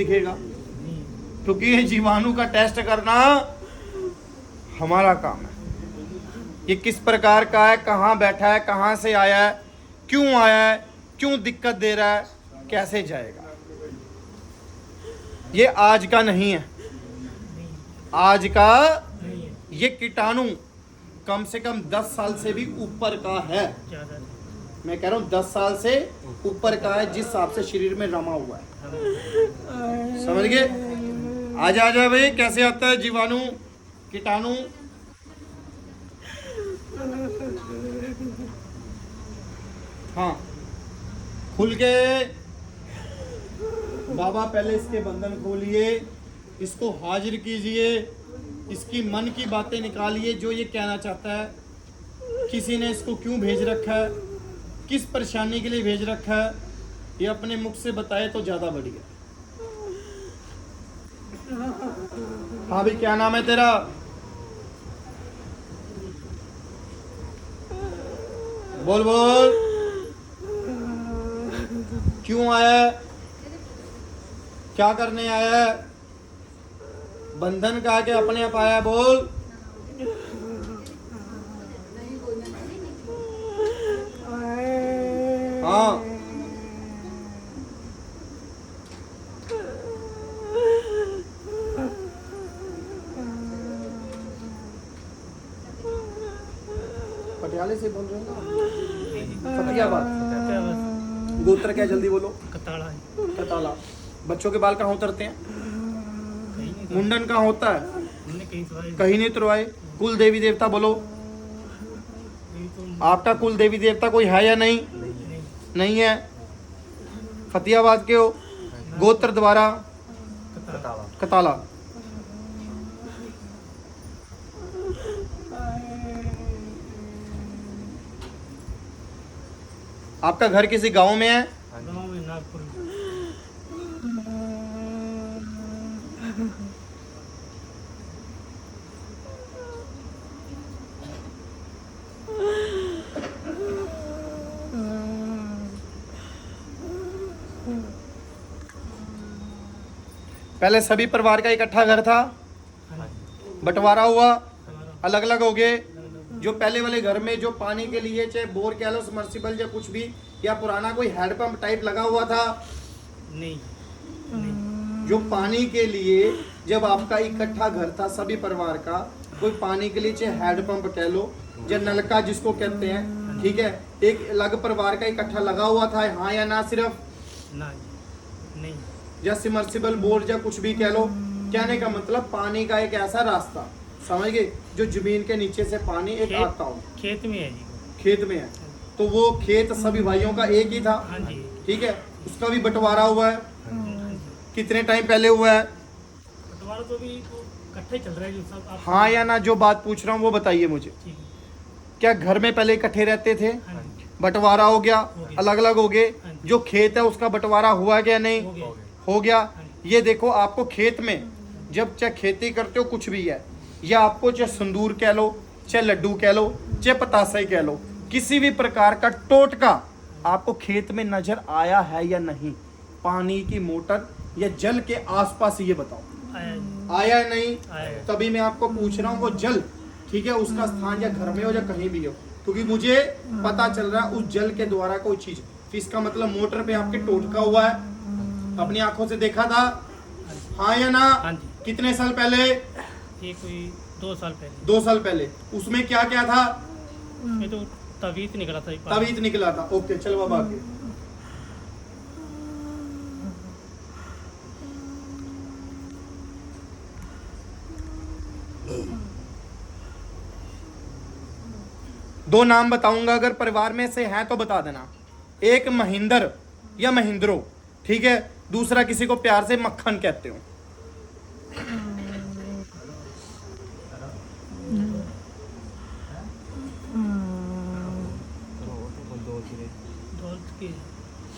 दिखेगा, क्योंकि ये जीवाणु का टेस्ट करना हमारा काम है। ये किस प्रकार का है, कहाँ बैठा है, कहाँ से आया है, क्यों दिक्कत दे रहा है, कैसे जाएगा। ये आज का नहीं है, आज का ये कीटाणु कम से कम 10 साल से भी ऊपर का है। मैं कह रहा हूँ 10 साल से ऊपर का है, जिस हिसाब से शरीर में रमा हुआ है। समझ गए? आ जा भाई, कैसे आता है जीवाणु कीटाणु। हाँ, खुल के बाबा पहले इसके बंधन खोलिए, इसको हाजिर कीजिए, इसकी मन की बातें निकालिए, जो ये कहना चाहता है, किसी ने इसको क्यों भेज रखा है, किस परेशानी के लिए भेज रखा है, ये अपने मुख से बताए तो ज्यादा बढ़िया। हाँ भाई, क्या नाम है तेरा? बोल बोल, क्यों आया है, क्या करने आया है, बंधन कहा के अपने आप आया? बोल। हाँ, पटियाले से बोल रहे हो ना? फतेहाबाद। गोत्र क्या, जल्दी बोलो। कताला। कताला। बच्चों के बाल कहाँ उतरते हैं? मुंडन कहाँ होता है? कहीं नहीं तुरवाए। कुल देवी देवता बोलो। आपका कुल देवी देवता कोई है या नहीं? नहीं है। फतेहाबाद के हो। गोत्र द्वारा कताला। आपका घर किसी गांव में है? गाँव में नागपुर। पहले सभी परिवार का इकट्ठा घर था, बंटवारा हुआ, अलग अलग हो गए। जो पहले वाले घर में जो पानी के लिए चाहे बोर कह लो, सबमर्सिबल या कुछ भी, या पुराना कोई हैंडपंप टाइप लगा हुआ था? नहीं। जो पानी के लिए जब आपका इकट्ठा घर था सभी परिवार का, कोई पानी के लिए चाहे हैंडपंप कह लो या नलका जिसको कहते हैं, ठीक है, एक अलग परिवार का इकट्ठा लगा हुआ था, हाँ या ना? सिर्फ नहीं। या सबमर्सिबल बोर या कुछ भी कह लो। कहने का मतलब पानी का एक ऐसा रास्ता, समझ गए, जो जमीन के नीचे से पानी एक आता हो। खेत में है जी। खेत में है, तो वो खेत सभी भाइयों का एक ही था। हाँ जी। ठीक है, उसका भी बंटवारा हुआ है। कितने टाइम पहले हुआ है? बंटवारा तो भी इकट्ठे चल रहा है जो सब। हाँ या ना? जो बात पूछ रहा हूँ वो बताइए मुझे। ठीक है। क्या घर में पहले इकट्ठे रहते थे? हाँ जी। बंटवारा हो गया, अलग अलग हो गए। हाँ जी। जो खेत है उसका बंटवारा हुआ क्या? नहीं हो गया। हो गया। हाँ जी। ये देखो, आपको खेत में जब चाहे खेती करते हो कुछ भी है, या आपको चाहे संदूर कह लो, चाहे लड्डू कह लो, चाहे पतासा ही कह लो, किसी भी प्रकार का टोटका आपको खेत में नजर आया है या नहीं? पानी की मोटर या जल के आसपास, ये बताओ। आया है नहीं? आया। तभी मैं आपको पूछ रहा हूँ वो जल, ठीक है, उसका स्थान या घर में हो या कहीं भी हो, क्योंकि मुझे पता चल रहा है उस जल के द्वारा कोई चीज। इसका मतलब मोटर पे आपके टोटका हुआ है, अपनी आंखों से देखा था, हाँ या ना? हाँ जी। कितने साल पहले? ये कोई 2 साल पहले। 2 साल पहले। उसमें क्या क्या था? ये तो तवीत निकला था। तवीत निकला था। ओके, चलो बाबा आगे। दो नाम बताऊंगा, अगर परिवार में से हैं तो बता देना। एक महेंद्र या महेंद्रो, ठीक है, दूसरा किसी को प्यार से मक्खन कहते हो।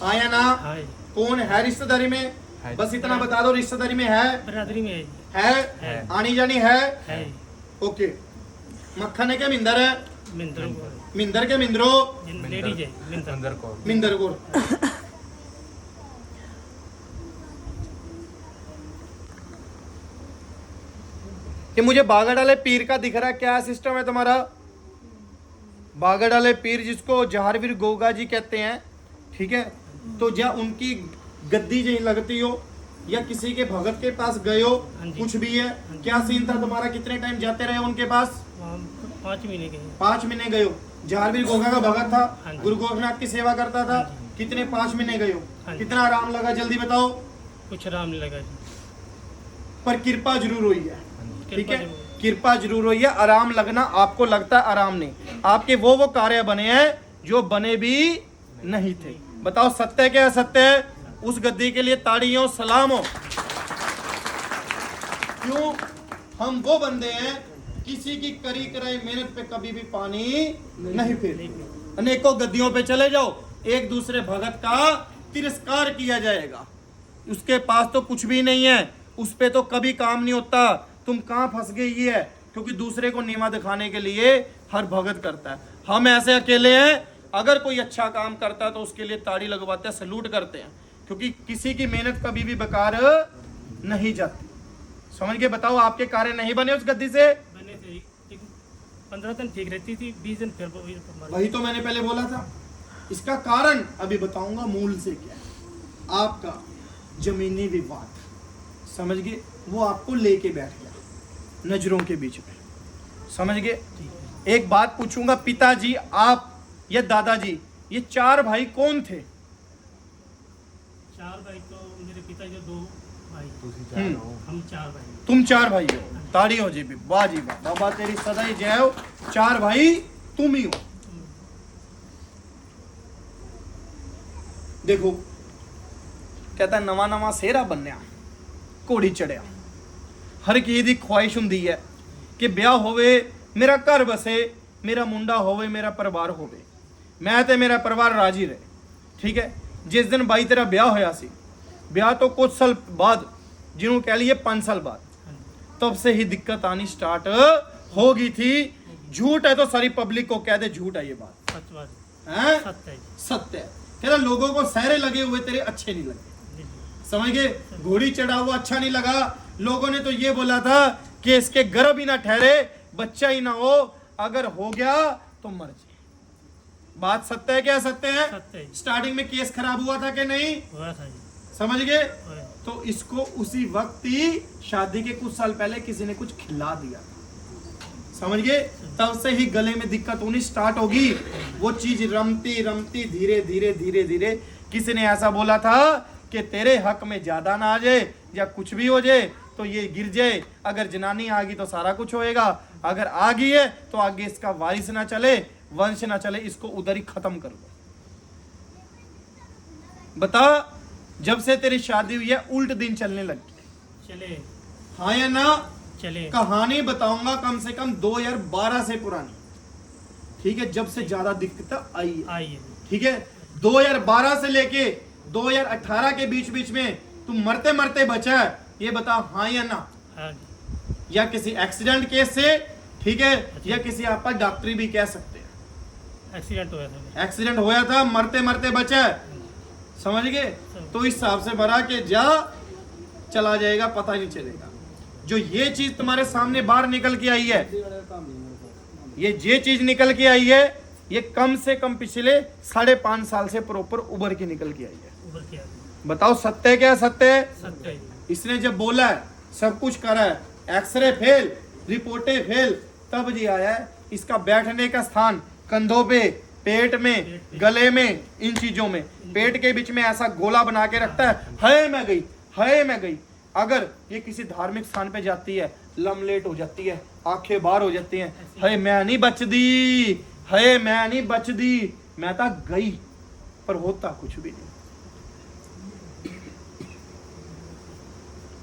आया ना? कौन है रिश्तेदारी में? बस इतना बता दो, रिश्तेदारी में है? बरादरी में है। आनी जानी है? ओके। मक्खन है क्या मिंदर है? मिंदर के मिंदरो? लेडीज है मिंदर कौर। कि मुझे बागड़ाले पीर का दिख रहा है, क्या सिस्टम है तुम्हारा? बागड़ाले पीर जिसको जहारवीर गोगा जी कहते हैं, ठीक है, तो या उनकी गद्दी जहीं लगती हो या किसी के भगत के पास गए हो, हाँ जी। कुछ भी है, क्या सीन था तुम्हारा? कितने टाइम जाते रहे उनके पास? वहाँ 5 महीने गए 5 महीने गए हो। जहारवीर गोगा का भगत हाँ था, जी। गुरु गोरखनाथ की सेवा करता था, कितने 5 महीने गए हो? हाँ जी। कितना आराम लगा जल्दी बताओ? कुछ आराम नहीं लगा जी। पर कृपा जरूर हुई है, ठीक कृपा है, जरूर। कृपा जरूर हुई है। आराम लगना आपको लगता है आराम नहीं, आपके वो कार्य बने हैं जो बने भी नहीं थे। बताओ सत्य क्या है? सत्य है। उस गद्दी के लिए ताड़ी हो, सलाम हो। क्यों? हम वो बंदे हैं किसी की करी कराई मेहनत पे कभी भी पानी नहीं फिर। अनेकों गद्दियों पे चले जाओ, एक दूसरे भगत का तिरस्कार किया जाएगा। उसके पास तो कुछ भी नहीं है, उस पे तो कभी काम नहीं होता। तुम कहाँ फंस गई है? क्योंकि दूसरे को नीवा दिखाने के लिए हर भगत करता है। हम ऐसे अकेले हैं, अगर कोई अच्छा काम करता है तो उसके लिए ताड़ी लगवाते हैं, सलूट करते हैं, क्योंकि किसी की मेहनत कभी भी बेकार नहीं जाती। समझ के बताओ, आपके कार्य नहीं बने उस गद्दी से? मैंने से 15 दिन ठीक रहती थी, 20 दिन फिर वही तो मैंने पहले बोला था। इसका कारण अभी बताऊंगा, मूल से क्या है। आपका जमीनी विवाद, समझ गए, वो आपको लेके बैठ गया नजरों के बीच में, समझ गए। एक बात पूछूंगा, पिताजी आप या दादाजी, ये 4 भाई कौन थे? 4 भाई तो मेरे पिता जो 2 भाई, हम 4 भाई। तुम 4 भाई हो, ताड़ी हो जी भी, वाह जी वाह, बाबा तेरी सदा ही जय हो। 4 भाई तुम ही हो। देखो, कहता नवा नवा सेहरा बनया, घोड़ी चढ़िया। हर किसी की ख्वाहिश हुंदी है कि ब्याह होवे, मेरा घर बसे, मेरा मुंडा होवे, मेरा परिवार होवे, मैं ते मेरा परिवार राजी रहे, ठीक है। जिस दिन बाई तेरा ब्याह होया सी, ब्याह तो कुछ साल बाद, जिन्हों कह लिए 5 साल बाद, तब से ही दिक्कत आनी स्टार्ट हो गई थी। झूठ है तो सारी पब्लिक को कह दे झूठ है ये बात, सच बात हैं? सत्य है जी। सत्य है। कहता लोगों को सहरे लगे हुए तेरे अच्छे नहीं लगे, जी, जी। समझ गए। घोड़ी चढ़ा हुआ अच्छा नहीं लगा। लोगों ने तो ये बोला था कि इसके गर्भ ही ना ठहरे, बच्चा ही ना हो, अगर हो गया तो मर जाए। बात सत्य है क्या? सत्य है। सत्य है जी। स्टार्टिंग में केस खराब हुआ था कि नहीं? हुआ था जी। समझ गए। हुआ। तो इसको उसी वक्त ही शादी के कुछ साल पहले किसी ने कुछ खिला दिया, समझ गए। तब से ही गले में दिक्कत होनी स्टार्ट होगी। वो चीज रमती रमती धीरे धीरे धीरे धीरे, किसी ने ऐसा बोला था कि तेरे हक में ज्यादा ना आ जाए या कुछ भी हो जाए तो ये गिर जाए। अगर जनानी आ गई तो सारा कुछ होएगा, अगर आ गई है तो आगे इसका वारिस ना चले, वंश ना चले, इसको उधर ही खत्म कर दो। बता, जब से तेरी शादी हुई है उल्ट दिन चलने लग गए, चले हाँ या ना? चले कहानी बताऊंगा कम से कम 2012 से पुरानी, ठीक है, जब से ज्यादा दिक्कत आई है, आई है। ठीक है। 2012 से लेके 2018 के बीच बीच में तुम मरते मरते बचा है, ये बता हाँ या ना? हाँ जी। या किसी एक्सीडेंट केस से, ठीक है, या किसी आप डॉक्टरी भी कह सकते हैं, एक्सीडेंट हुआ था। एक्सीडेंट होया था, मरते मरते बचा है, समझ गए। तो इस हिसाब से भरा के जा चला जाएगा, पता ही नहीं चलेगा। जो ये चीज तुम्हारे सामने बाहर निकल के आई है, ये चीज निकल के आई है, ये कम से कम पिछले 5.5 साल से प्रॉपर उभर के निकल के आई है। उभर के आ गए। बताओ सत्य क्या? सत्य है। सत्य है जी। इसने जब बोला है, सब कुछ करा है, एक्सरे फेल, रिपोर्टें फेल, तब जी आया है। इसका बैठने का स्थान कंधों पे, पेट में, गले में, इन चीजों में, पेट के बीच में ऐसा गोला बना के रखता है, हाय मैं गई, हाय मैं गई। अगर ये किसी धार्मिक स्थान पे जाती है, लमलेट हो जाती है, आंखें बाहर हो जाती हैं, हाय मैं नहीं बचदी, हाय मैं नहीं बचदी, मैं तो गई, पर होता कुछ भी नहीं।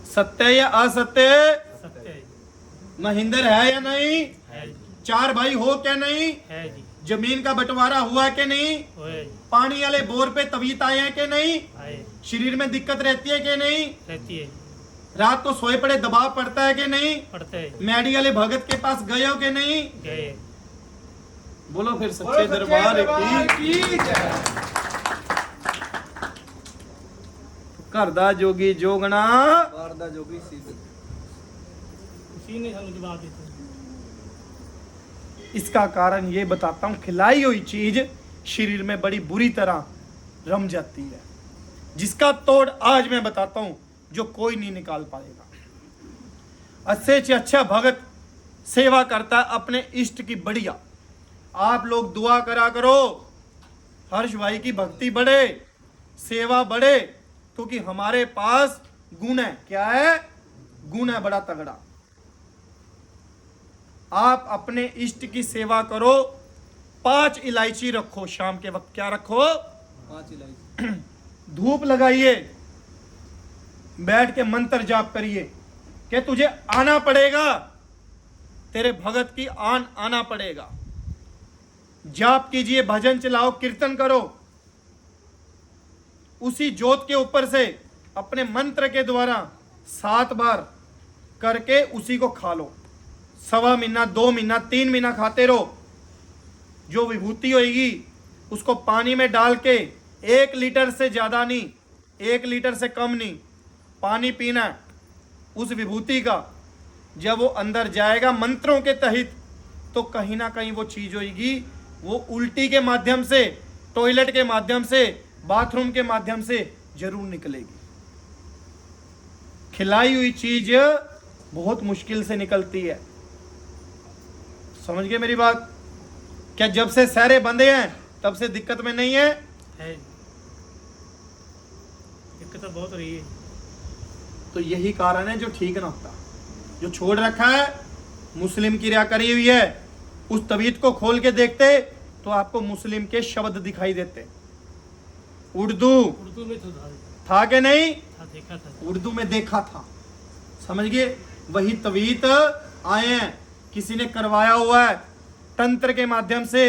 सत्य या असत्य? सत्य है जी। महेंद्र है या नहीं? है जी। 4 भाई हो क्या नहीं? है जी। जमीन का बंटवारा हुआ कि नहीं? हुआ है जी। पानी वाले बोर पे तवीत आए हैं कि नहीं? आए। शरीर में दिक्कत रहती है कि नहीं? रहती है जी। रात को सोए पड़े दबाव पड़ता है कि नहीं? पढ़ते है जी। मैडी वाले भगत के पास गए हो कि नहीं? गए। बोलो फिर सच्चे दरबार की। घर दा जोगी जोगना, बाहर दा जोगी सिद्ध। उसी ने हम जवाब देते हैं। इसका कारण ये बताता हूं, खिलाई हुई चीज शरीर में बड़ी बुरी तरह रम जाती है, जिसका तोड़ आज मैं बताता हूं, जो कोई नहीं निकाल पाएगा। अच्छे से अच्छा भगत सेवा करता है अपने इष्ट की बढ़िया। आप लोग दुआ करा करो, हर्ष भाई की भक्ति बढ़े, सेवा बढ़े, क्योंकि हमारे पास गुण है। क्या है? गुण है बड़ा तगड़ा। आप अपने इष्ट की सेवा करो। 5 इलायची रखो शाम के वक्त। क्या रखो? 5 इलायची। धूप लगाइए, बैठ के मंत्र जाप करिए कि तुझे आना पड़ेगा, तेरे भगत की आना पड़ेगा। जाप कीजिए, भजन चलाओ, कीर्तन करो। उसी जोत के ऊपर से अपने मंत्र के द्वारा 7 बार करके उसी को खा लो। 1.25 महीना, 2 महीना, 3 महीना खाते रहो। जो विभूति होगी उसको पानी में डाल के 1 लीटर से ज़्यादा नहीं, 1 लीटर से कम नहीं पानी पीना है उस विभूति का। जब वो अंदर जाएगा मंत्रों के तहत, तो कहीं ना कहीं वो चीज़ होगी, वो उल्टी के माध्यम से, टॉयलेट के माध्यम से, बाथरूम के माध्यम से जरूर निकलेगी। खिलाई हुई चीज बहुत मुश्किल से निकलती है। समझ गए मेरी बात? क्या जब से सहरे बंधे हैं तब से दिक्कत में नहीं है? दिक्कत तो बहुत हो रही है। तो यही कारण है जो ठीक ना होता। जो छोड़ रखा है, मुस्लिम क्रिया करी हुई है, उस तबीयत को खोल के देखते तो आपको मुस्लिम के शब्द दिखाई देते। उर्दू में तो था कि नहीं? देखा था। उर्दू में देखा था। समझ गए? वही तवीत आए हैं, किसी ने करवाया हुआ है तंत्र के माध्यम से।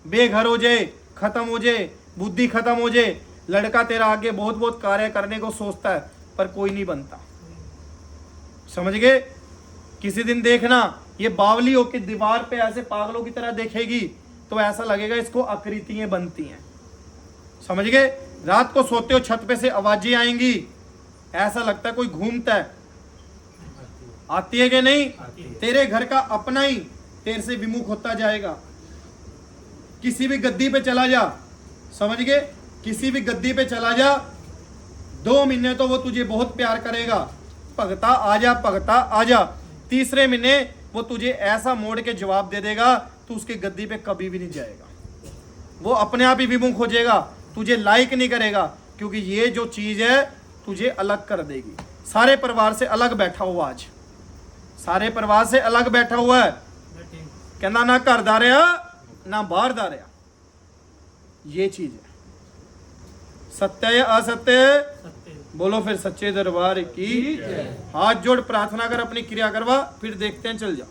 बेघर हो जाए, खत्म हो जाए, बुद्धि खत्म हो जाए, लड़का तेरा आगे बहुत बहुत कार्य करने को सोचता है पर कोई नहीं बनता। समझ गए? किसी दिन देखना ये बावली होकर दीवार पे ऐसे पागलों की तरह देखेगी तो ऐसा लगेगा इसको आकृतियां बनती हैं। समझ गए? रात को सोते हो छत पे से आवाजें आएंगी, ऐसा लगता है कोई घूमता है। आती है कि नहीं? तेरे घर का अपना ही तेरे से विमुख होता जाएगा। किसी भी गद्दी पे चला जा, समझ गए? किसी भी गद्दी पे चला जा, 2 महीने तो वो तुझे बहुत प्यार करेगा, भगता आजा, भगता आजा। तीसरे महीने वो तुझे ऐसा मोड़ के जवाब दे देगा, तू उसके गद्दी पे कभी भी नहीं जाएगा। वो अपने आप ही विमुख हो जाएगा, तुझे लाइक नहीं करेगा, क्योंकि ये जो चीज है तुझे अलग कर देगी। सारे परिवार से अलग बैठा हुआ, आज सारे परिवार से अलग बैठा हुआ है। कहना ना घर दा रहा ना बाहर दा रहा। ये चीज है। सत्य या असत्य? बोलो फिर सच्चे दरबार की। हाथ जोड़ प्रार्थना कर, अपनी क्रिया करवा, फिर देखते हैं, चल जाओ।